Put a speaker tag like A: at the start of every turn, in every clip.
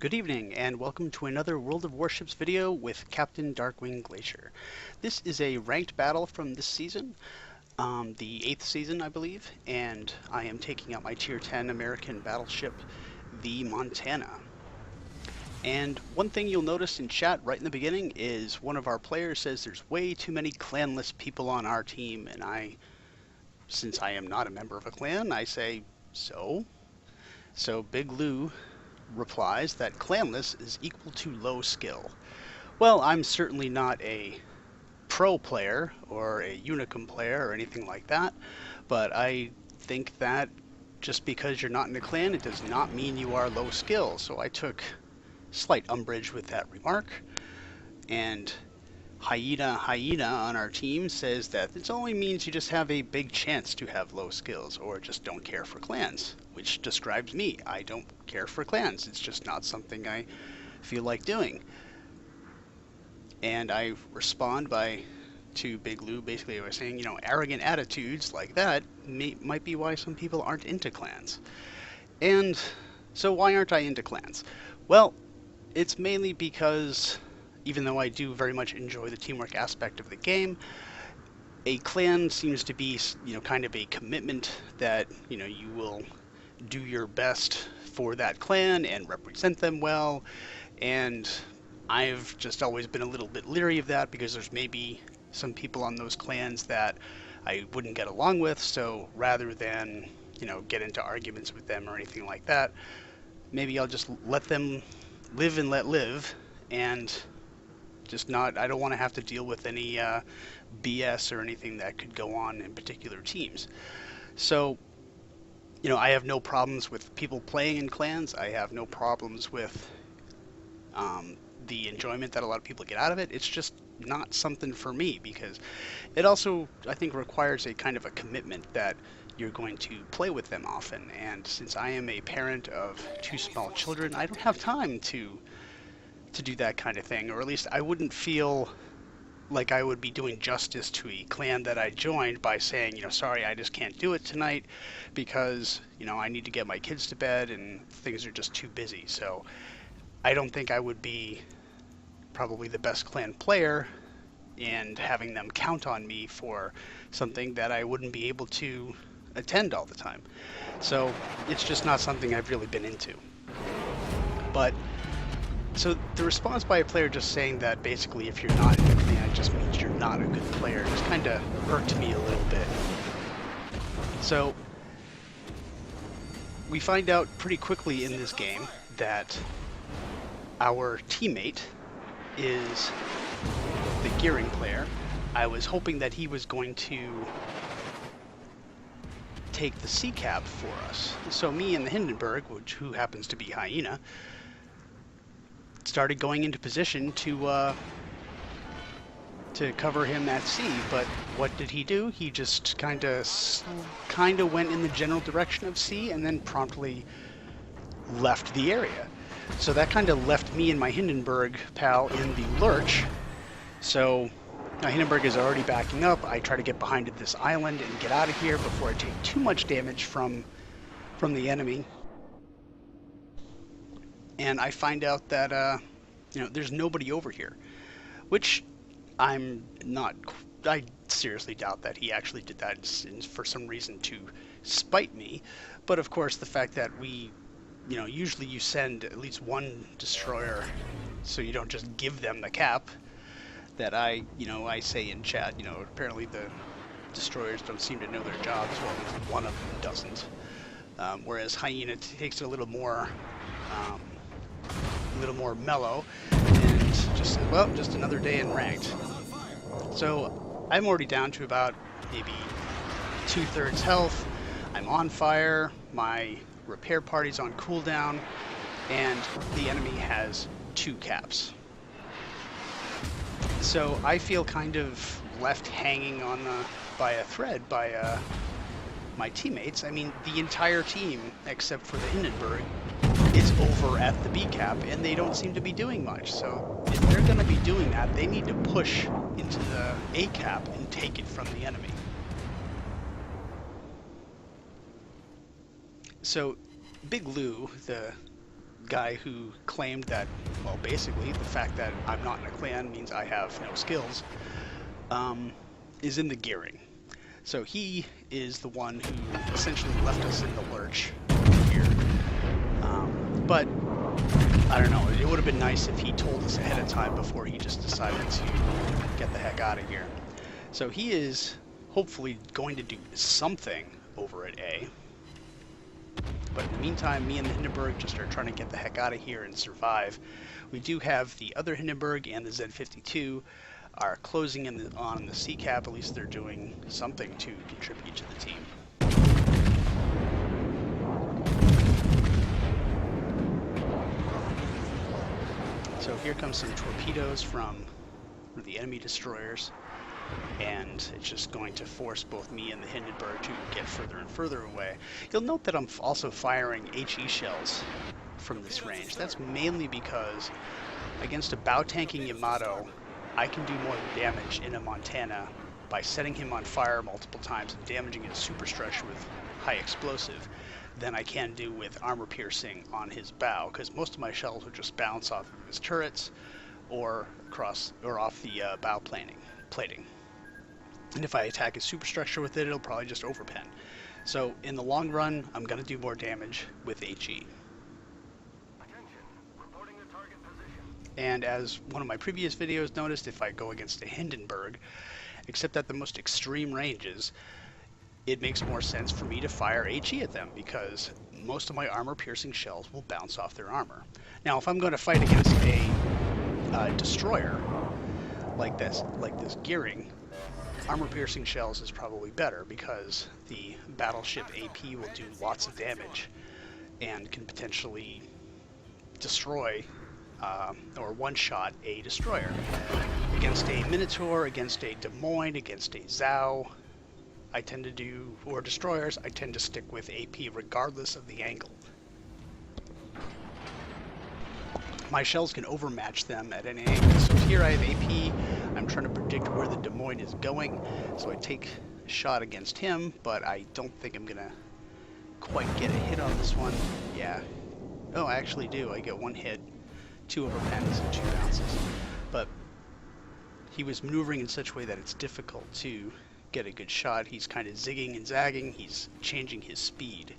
A: Good evening, and welcome to another World of Warships video with Captain Darkwing Glacier. This is a ranked battle from this season, the 8th season, I believe, and I am taking out my Tier 10 American battleship, the Montana. And one thing you'll notice in chat right in the beginning is one of our players says there's way too many clanless people on our team, and since I am not a member of a clan, I say, so? So Big Lou replies that clanless is equal to low skill. Well, I'm certainly not a pro player or a Unicum player or anything like that, but I think that just because you're not in a clan, it does not mean you are low skill. So I took slight umbrage with that remark, and Hyena on our team says that it only means you just have a big chance to have low skills or just don't care for clans, which describes me. I don't care for clans. It's just not something I feel like doing. And I respond to Big Lou basically by saying, arrogant attitudes like that might be why some people aren't into clans. And so why aren't I into clans? Well, it's mainly because even though I do very much enjoy the teamwork aspect of the game, a clan seems to be, kind of a commitment that, you will do your best for that clan and represent them well. And I've just always been a little bit leery of that because there's maybe some people on those clans that I wouldn't get along with. So rather than, get into arguments with them or anything like that, maybe I'll just let them live and let live, and I don't want to have to deal with any BS or anything that could go on in particular teams. So, I have no problems with people playing in clans. I have no problems with the enjoyment that a lot of people get out of it. It's just not something for me because it also, I think, requires a kind of a commitment that you're going to play with them often. And since I am a parent of 2 small children, I don't have time to do that kind of thing, or at least I wouldn't feel like I would be doing justice to a clan that I joined by saying, sorry, I just can't do it tonight because, I need to get my kids to bed and things are just too busy. So I don't think I would be probably the best clan player and having them count on me for something that I wouldn't be able to attend all the time. So it's just not something I've really been into. But so the response by a player just saying that basically if you're not in the clan, it just means you're not a good player just kind of irked me a little bit. So we find out pretty quickly in this game that our teammate is the gearing player. I was hoping that he was going to take the C cap for us. So me and the Hindenburg, who happens to be Hyena, started going into position to cover him at sea. But what did he do? He just kind of went in the general direction of C and then promptly left the area. So that kind of left me and my Hindenburg pal in the lurch. So my Hindenburg is already backing up. I try to get behind this island and get out of here before I take too much damage from the enemy. And I find out that there's nobody over here, which I seriously doubt that he actually did that for some reason to spite me. But of course, the fact that usually you send at least one destroyer, so you don't just give them the cap. That I say in chat, apparently the destroyers don't seem to know their jobs. Well, at least one of them doesn't. Whereas Hyena takes it a little more mellow, and just said, well, just another day in ranked. So I'm already down to about maybe 2/3 health. I'm on fire. My repair party's on cooldown, and the enemy has 2 caps. So I feel kind of left hanging by a thread by my teammates. I mean, the entire team, except for the Hindenburg, is over at the B cap, and they don't seem to be doing much. So if they're going to be doing that, they need to push into the A cap and take it from the enemy. So Big Lou, the guy who claimed that, well, basically the fact that I'm not in a clan means I have no skills, is in the gearing. So he is the one who essentially left us in the lurch here. But I don't know, it would have been nice if he told us ahead of time before he just decided to get the heck out of here. So he is hopefully going to do something over at A. But in the meantime, me and the Hindenburg just are trying to get the heck out of here and survive. We do have the other Hindenburg and the Z-52 are closing in on the C cap. At least they're doing something to contribute to the team. So here comes some torpedoes from the enemy destroyers, and it's just going to force both me and the Hindenburg to get further and further away. You'll note that I'm also firing HE shells from this range. That's mainly because against a bow-tanking Yamato, I can do more damage in a Montana by setting him on fire multiple times and damaging his superstructure with high explosive than I can do with armor piercing on his bow, because most of my shells would just bounce off of his turrets or off the bow plating. And if I attack his superstructure with it, it'll probably just overpen. So in the long run, I'm going to do more damage with HE. And as one of my previous videos noticed, if I go against a Hindenburg, except at the most extreme ranges, it makes more sense for me to fire HE at them, because most of my armor-piercing shells will bounce off their armor. Now, if I'm going to fight against a destroyer like this gearing, armor-piercing shells is probably better, because the battleship AP will do lots of damage and can potentially destroy or one-shot a destroyer. Against a Minotaur, against a Des Moines, against a Zhao, or destroyers, I tend to stick with AP regardless of the angle. My shells can overmatch them at any angle. So here I have AP. I'm trying to predict where the Des Moines is going, so I take a shot against him, but I don't think I'm gonna quite get a hit on this one. Yeah. Oh, I actually do. I get one hit, 2 overpens, and 2 bounces. But he was maneuvering in such a way that it's difficult to get a good shot. He's kind of zigging and zagging. He's changing his speed.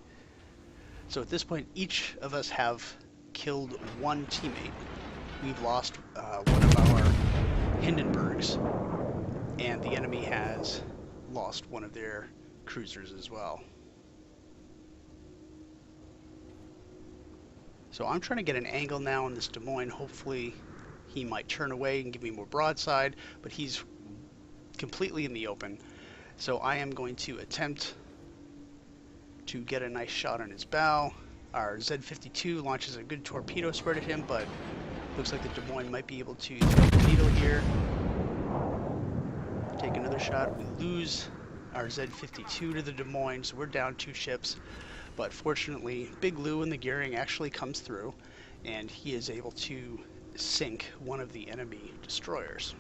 A: So at this point, each of us have killed one teammate. We've lost one of our Hindenburgs, and the enemy has lost one of their cruisers as well. So I'm trying to get an angle now on this Des Moines. Hopefully he might turn away and give me more broadside, but he's completely in the open. So I am going to attempt to get a nice shot on his bow. Our Z-52 launches a good torpedo spread at him, but looks like the Des Moines might be able to thread the needle here. Take another shot. We lose our Z-52 to the Des Moines, so we're down 2 ships. But fortunately, Big Lou in the gearing actually comes through, and he is able to sink one of the enemy destroyers.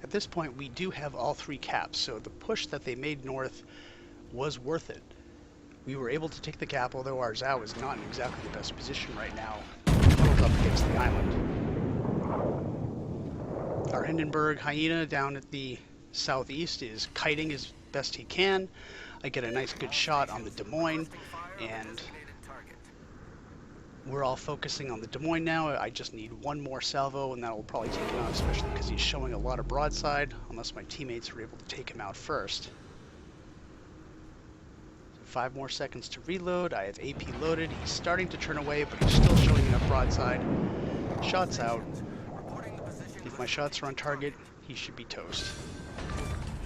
A: At this point, we do have all 3 caps, so the push that they made north was worth it. We were able to take the cap, although our Zhao is not in exactly the best position right now, huddled up against the island. Our Hindenburg Hyena down at the southeast is kiting as best he can. I get a nice good shot on the Des Moines, and we're all focusing on the Des Moines now. I just need one more salvo, and that will probably take him out, especially because he's showing a lot of broadside, unless my teammates are able to take him out first. So 5 more seconds to reload. I have AP loaded. He's starting to turn away, but he's still showing enough broadside. Shots out. If my shots are on target, he should be toast.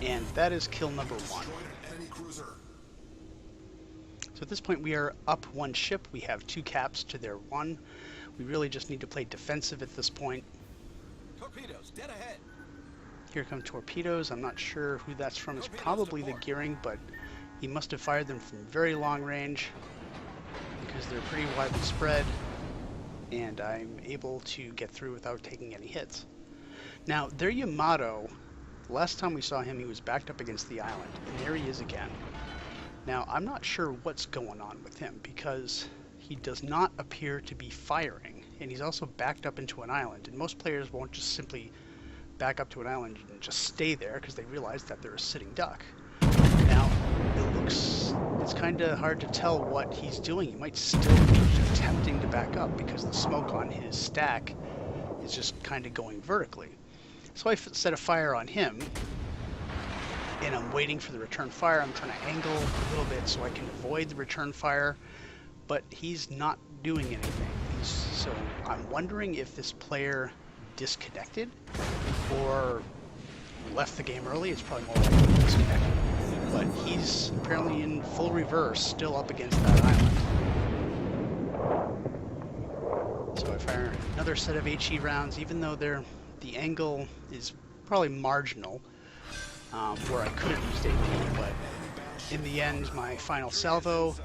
A: And that is kill number 1. So at this point we are up 1 ship. We have 2 caps to their 1. We really just need to play defensive at this point.
B: Torpedoes, dead ahead.
A: Here come torpedoes. I'm not sure who that's from. It's probably the gearing, but he must have fired them from very long range because they're pretty widely spread, and I'm able to get through without taking any hits. Now, their Yamato, last time we saw him, he was backed up against the island, and there he is again. Now, I'm not sure what's going on with him because he does not appear to be firing, and he's also backed up into an island, and most players won't just simply back up to an island and just stay there because they realize that they're a sitting duck. Now, it's kind of hard to tell what he's doing. He might still be attempting to back up because the smoke on his stack is just kind of going vertically. So I set a fire on him, and I'm waiting for the return fire. I'm trying to angle a little bit so I can avoid the return fire, but he's not doing anything. So I'm wondering if this player disconnected or left the game early. It's probably more likely disconnected. But he's apparently in full reverse, still up against that island. So I fire another set of HE rounds, even though the angle is probably marginal, where I could have used AP, but in the end, my final salvo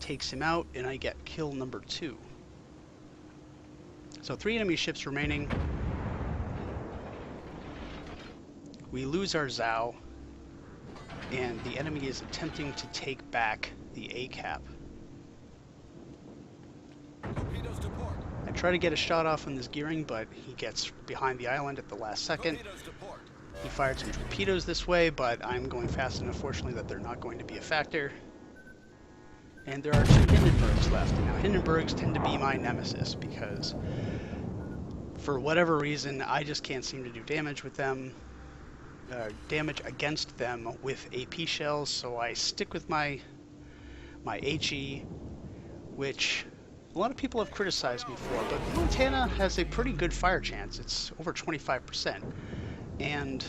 A: takes him out, and I get kill number 2. So 3 enemy ships remaining. We lose our Zhao, and the enemy is attempting to take back the A-cap. I try to get a shot off on this gearing, but he gets behind the island at the last second. He fired some torpedoes this way, but I'm going fast enough, fortunately, that they're not going to be a factor. And there are 2 Hindenburgs left. Now, Hindenburgs tend to be my nemesis because, for whatever reason, I just can't seem to do damage with them. Damage against them with AP shells, so I stick with my HE, which a lot of people have criticized me for, but Montana has a pretty good fire chance. It's over 25%, and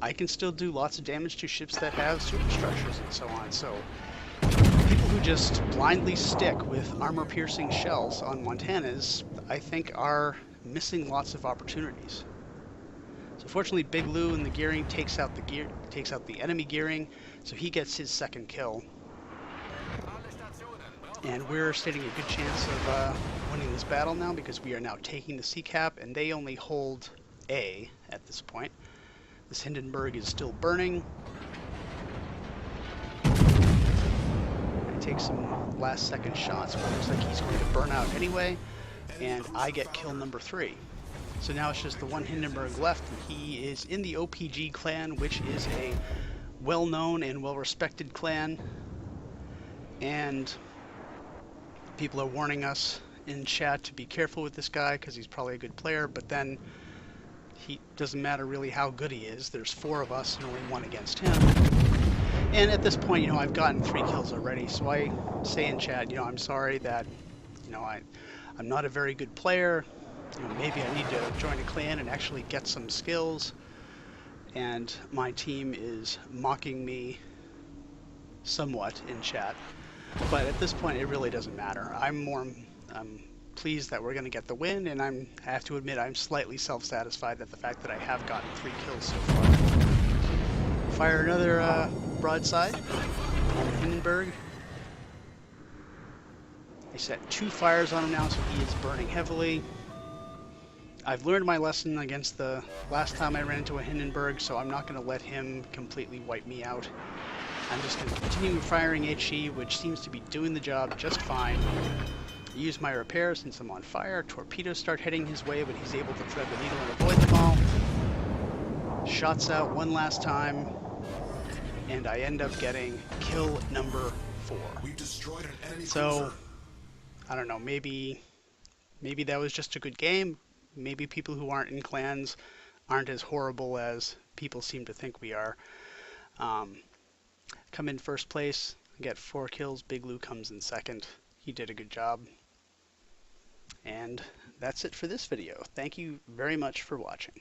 A: I can still do lots of damage to ships that have superstructures and so on. So people who just blindly stick with armor-piercing shells on Montanas, I think, are missing lots of opportunities. So fortunately, Big Lou in the gearing takes out the enemy gearing, so he gets his second kill. And we're standing a good chance of winning this battle now because we are now taking the C-cap, and they only hold A at this point. This Hindenburg is still burning. I take some last-second shots, but it looks like he's going to burn out anyway, and I get kill number 3. So now it's just the one Hindenburg left, and he is in the OPG clan, which is a well-known and well-respected clan. And people are warning us in chat to be careful with this guy because he's probably a good player, but then he doesn't matter really how good he is. There's 4 of us and only 1 against him. And at this point, I've gotten 3 kills already, so I say in chat, I'm sorry that, I'm not a very good player. Maybe I need to join a clan and actually get some skills. And my team is mocking me somewhat in chat. But at this point, it really doesn't matter. I'm pleased that we're going to get the win, and I have to admit I'm slightly self-satisfied at the fact that I have gotten 3 kills so far. Fire another broadside on Hindenburg. I set 2 fires on him now, so he is burning heavily. I've learned my lesson against the last time I ran into a Hindenburg, so I'm not going to let him completely wipe me out. I'm just going to continue firing HE, which seems to be doing the job just fine. Use my repair since I'm on fire. Torpedoes start heading his way, but he's able to thread the needle and avoid them all. Shots out one last time, and I end up getting kill number 4.
B: We've destroyed an enemy
A: so, I don't know, maybe that was just a good game. Maybe people who aren't in clans aren't as horrible as people seem to think we are. Come in first place, get 4 kills. Big Lou comes in second. He did a good job. And that's it for this video. Thank you very much for watching.